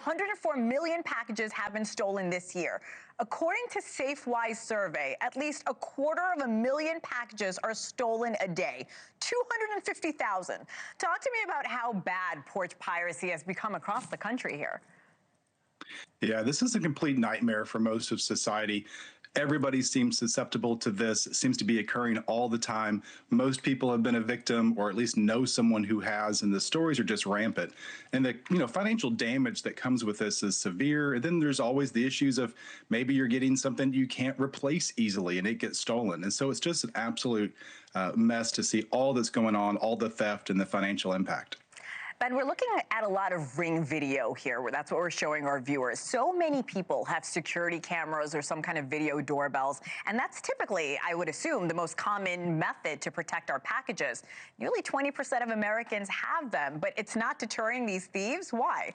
104 million packages have been stolen this year. According to Safewise survey, at least 250,000 packages are stolen a day. 250,000. Talk to me about how bad porch piracy has become across the country here. Yeah, this is a complete nightmare for most of society. Everybody seems susceptible to this. It seems to be occurring all the time. Most people have been a victim or at least know someone who has, and the stories are just rampant. And the financial damage that comes with this is severe. And then there's always the issues of maybe you're getting something you can't replace easily and it gets stolen. And so it's just an absolute mess to see all that's going on, all the theft and the financial impact. Ben, we're looking at a lot of Ring video here. That's what we're showing our viewers. So many people have security cameras or some kind of video doorbells, and that's typically, I would assume, the most common method to protect our packages. Nearly 20% of Americans have them, but it's not deterring these thieves. Why?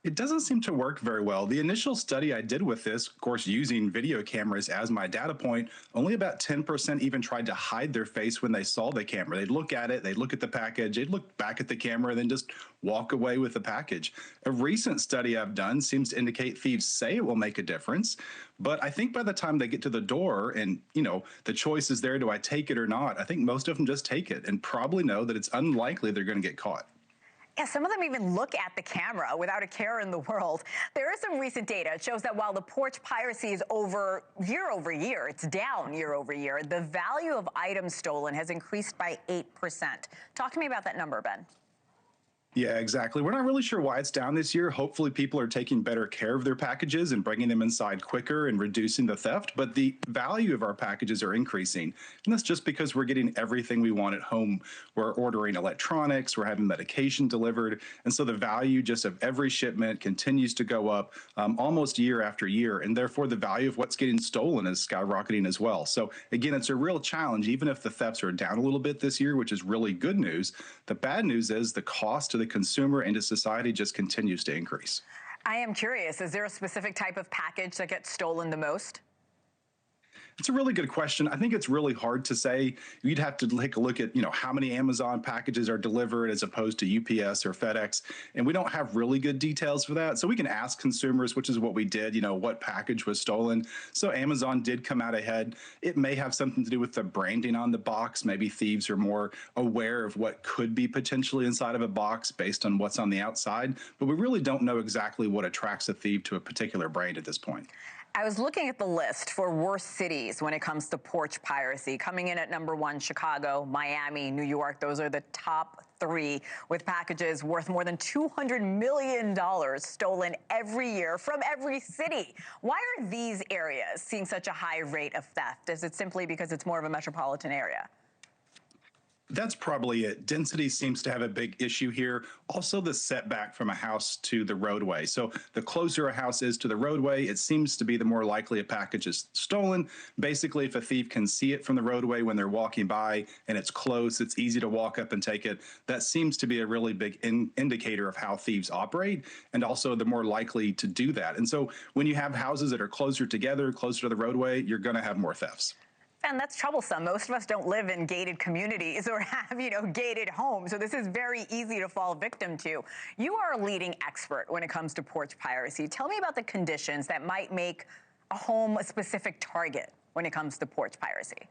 It doesn't seem to work very well. The initial study I did with this, of course, using video cameras as my data point, only about 10% even tried to hide their face when they saw the camera. They'd look at it, they'd look at the package, they'd look back at the camera, and then just walk away with the package. A recent study I've done seems to indicate thieves say it will make a difference, but I think by the time they get to the door and, the choice is there, do I take it or not? I think most of them just take it and probably know that it's unlikely they're going to get caught. Yeah, some of them even look at the camera without a care in the world. There is some recent data. It shows that while the porch piracy is year over year, it's down year over year, the value of items stolen has increased by 8%. Talk to me about that number, Ben. Yeah, exactly. We're not really sure why it's down this year. Hopefully people are taking better care of their packages and bringing them inside quicker and reducing the theft, but the value of our packages are increasing. And that's just because we're getting everything we want at home. We're ordering electronics, we're having medication delivered. And so the value just of every shipment continues to go up almost year after year. And therefore the value of what's getting stolen is skyrocketing as well. So again, it's a real challenge, even if the thefts are down a little bit this year, which is really good news. The bad news is the cost to the consumer and to society just continues to increase. I am curious, is there a specific type of package that gets stolen the most? It's a really good question. I think it's really hard to say. You'd have to take a look at, how many Amazon packages are delivered as opposed to UPS or FedEx. And we don't have really good details for that. So we can ask consumers, which is what we did, what package was stolen. So Amazon did come out ahead. It may have something to do with the branding on the box. Maybe thieves are more aware of what could be potentially inside of a box based on what's on the outside. But we really don't know exactly what attracts a thief to a particular brand at this point. I was looking at the list for worst cities when it comes to porch piracy. Coming in at number 1, Chicago, Miami, New York. Those are the top 3 with packages worth more than $200 million stolen every year from every city. Why are these areas seeing such a high rate of theft? Is it simply because it's more of a metropolitan area? That's probably it. Density seems to have a big issue here. Also, the setback from a house to the roadway. So the closer a house is to the roadway, it seems to be the more likely a package is stolen. Basically, if a thief can see it from the roadway when they're walking by and it's close, it's easy to walk up and take it. That seems to be a really big indicator of how thieves operate, and also the more likely to do that. And so when you have houses that are closer together, closer to the roadway, you're going to have more thefts. And that's troublesome. Most of us don't live in gated communities or have, gated homes. So this is very easy to fall victim to. You are a leading expert when it comes to porch piracy. Tell me about the conditions that might make a home a specific target when it comes to porch piracy.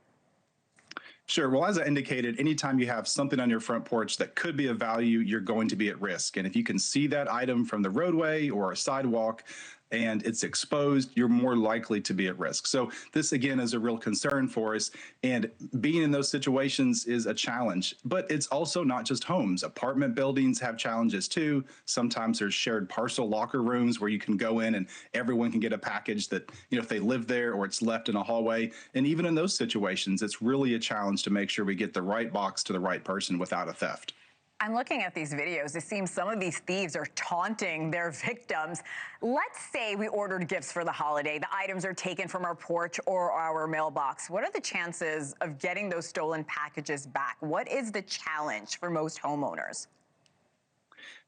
Sure. Well, as I indicated, anytime you have something on your front porch that could be of value, you're going to be at risk. And if you can see that item from the roadway or a sidewalk, and it's exposed, you're more likely to be at risk. So this, again, is a real concern for us. And being in those situations is a challenge. But it's also not just homes. Apartment buildings have challenges, too. Sometimes there's shared parcel locker rooms where you can go in and everyone can get a package that, if they live there or it's left in a hallway. And even in those situations, it's really a challenge to make sure we get the right box to the right person without a theft. I'm looking at these videos. It seems some of these thieves are taunting their victims. Let's say we ordered gifts for the holiday. The items are taken from our porch or our mailbox. What are the chances of getting those stolen packages back? What is the challenge for most homeowners?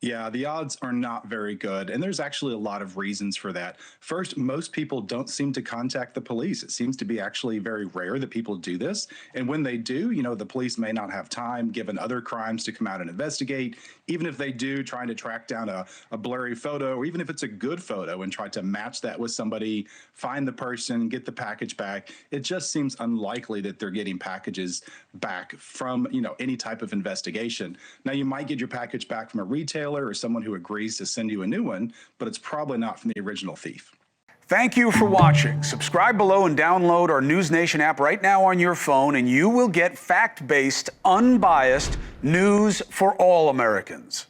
Yeah, the odds are not very good. And there's actually a lot of reasons for that. First, most people don't seem to contact the police. It seems to be actually very rare that people do this. And when they do, the police may not have time given other crimes to come out and investigate. Even if they do, trying to track down a blurry photo, or even if it's a good photo and try to match that with somebody, find the person, get the package back, it just seems unlikely that they're getting packages back from, any type of investigation. Now, you might get your package back from a retailer or someone who agrees to send you a new one, but it's probably not from the original thief. Thank you for watching. Subscribe below and download our NewsNation app right now on your phone, and you will get fact-based, unbiased news for all Americans.